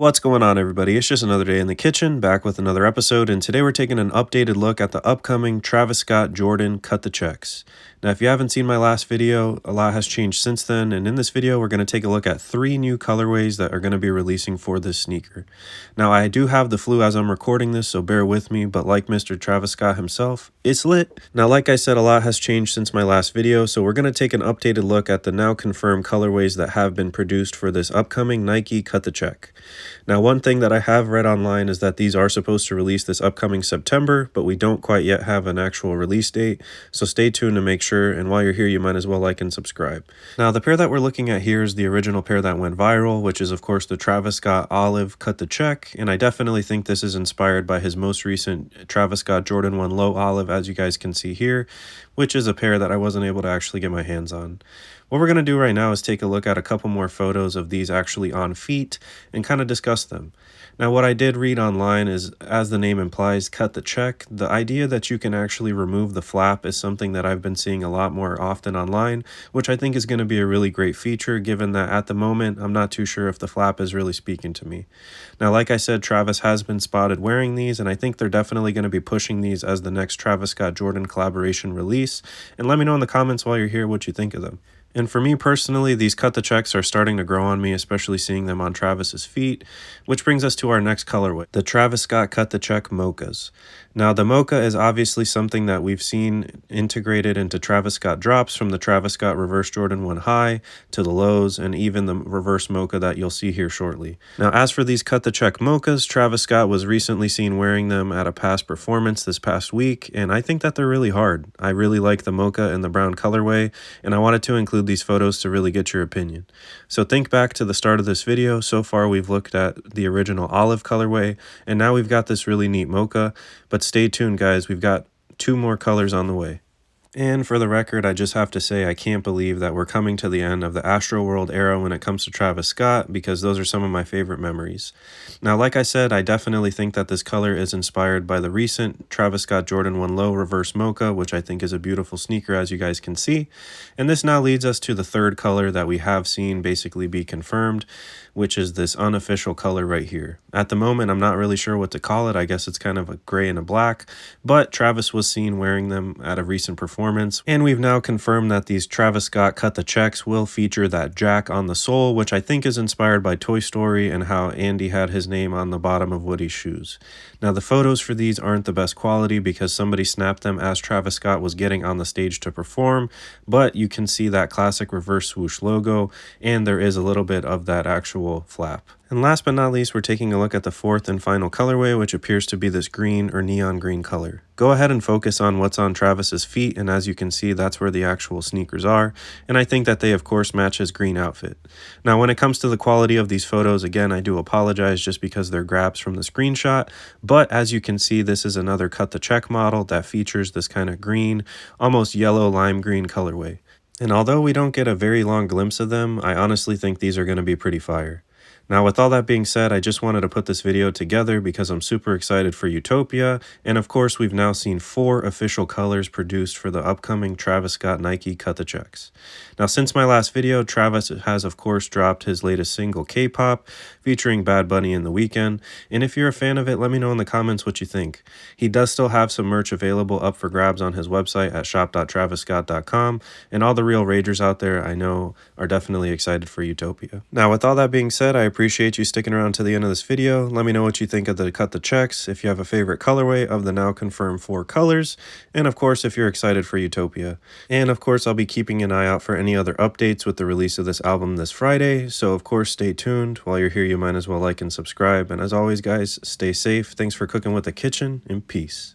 What's going on, everybody? It's just another day in the kitchen, back with another episode, and today we're taking an updated look at the upcoming Travis Scott Jordan Cut the Checks. Now, if you haven't seen my last video, a lot has changed since then, and in this video, we're going to take a look at 3 new colorways that are going to be releasing for this sneaker. Now, I do have the flu as I'm recording this, so bear with me, but like Mr. Travis Scott himself, it's lit. Now, like I said, a lot has changed since my last video, so we're going to take an updated look at the now confirmed colorways that have been produced for this upcoming Nike Cut the Check. Now, one thing that I have read online is that these are supposed to release this upcoming September, but we don't quite yet have an actual release date, so stay tuned to make sure, and while you're here, you might as well like and subscribe. Now, the pair that we're looking at here is the original pair that went viral, which is, of course, the Travis Scott Olive Cut the Check, and I definitely think this is inspired by his most recent Travis Scott Jordan 1 Low Olive, as you guys can see here, which is a pair that I wasn't able to actually get my hands on. What we're going to do right now is take a look at a couple more photos of these actually on feet and kind of discuss them. Now, what I did read online is, as the name implies, cut the check. The idea that you can actually remove the flap is something that I've been seeing a lot more often online, which I think is going to be a really great feature, given that at the moment, I'm not too sure if the flap is really speaking to me. Now, like I said, Travis has been spotted wearing these, and I think they're definitely going to be pushing these as the next Travis Scott Jordan collaboration release. And let me know in the comments while you're here what you think of them. And for me personally, these cut the checks are starting to grow on me, especially seeing them on Travis's feet, which brings us to our next colorway, the Travis Scott Cut the Check Mochas. Now, the mocha is obviously something that we've seen integrated into Travis Scott drops, from the Travis Scott Reverse Jordan 1 High to the lows, and even the reverse mocha that you'll see here shortly. Now, as for these Cut the Check mochas, Travis Scott was recently seen wearing them at a past performance this past week, and I think that they're really hard. I really like the mocha and the brown colorway, and I wanted to include these photos to really get your opinion. So think back to the start of this video. So far we've looked at the original olive colorway, and now we've got this really neat mocha, but stay tuned guys, we've got 2 more colors on the way. And for the record, I just have to say I can't believe that we're coming to the end of the Astroworld era when it comes to Travis Scott, because those are some of my favorite memories. Now, like I said, I definitely think that this color is inspired by the recent Travis Scott Jordan 1 Low Reverse Mocha, which I think is a beautiful sneaker, as you guys can see. And this now leads us to the third color that we have seen basically be confirmed, which is this unofficial color right here. At the moment, I'm not really sure what to call it. I guess it's kind of a gray and a black, but Travis was seen wearing them at a recent performance, and we've now confirmed that these Travis Scott Cut the Checks will feature that jack on the sole, which I think is inspired by Toy Story and how Andy had his name on the bottom of Woody's shoes. Now, the photos for these aren't the best quality because somebody snapped them as Travis Scott was getting on the stage to perform, but you can see that classic reverse swoosh logo, and there is a little bit of that actual flap. And last but not least, we're taking a look at the 4th and final colorway, which appears to be this green or neon green color. Go ahead and focus on what's on Travis's feet, and as you can see, that's where the actual sneakers are, and I think that they of course match his green outfit. Now, when it comes to the quality of these photos, again, I do apologize just because they're grabs from the screenshot, but as you can see, this is another Cut the Check model that features this kind of green, almost yellow lime green colorway. And although we don't get a very long glimpse of them, I honestly think these are going to be pretty fire. Now, with all that being said, I just wanted to put this video together because I'm super excited for UTOPIA, and of course, we've now seen 4 official colors produced for the upcoming Travis Scott Nike Cut the Checks. Now, since my last video, Travis has of course dropped his latest single, K-Pop, featuring Bad Bunny in The Weeknd, and if you're a fan of it, let me know in the comments what you think. He does still have some merch available up for grabs on his website at shop.travisscott.com, and all the real ragers out there I know are definitely excited for UTOPIA. Now, with all that being said, I appreciate you sticking around to the end of this video. Let me know what you think of the Cut the Checks, if you have a favorite colorway of the now confirmed 4 colors, and of course if you're excited for UTOPIA. And of course I'll be keeping an eye out for any other updates with the release of this album this Friday, so of course stay tuned. While you're here, you might as well like and subscribe, and as always guys, stay safe. Thanks for cooking with the kitchen, and peace.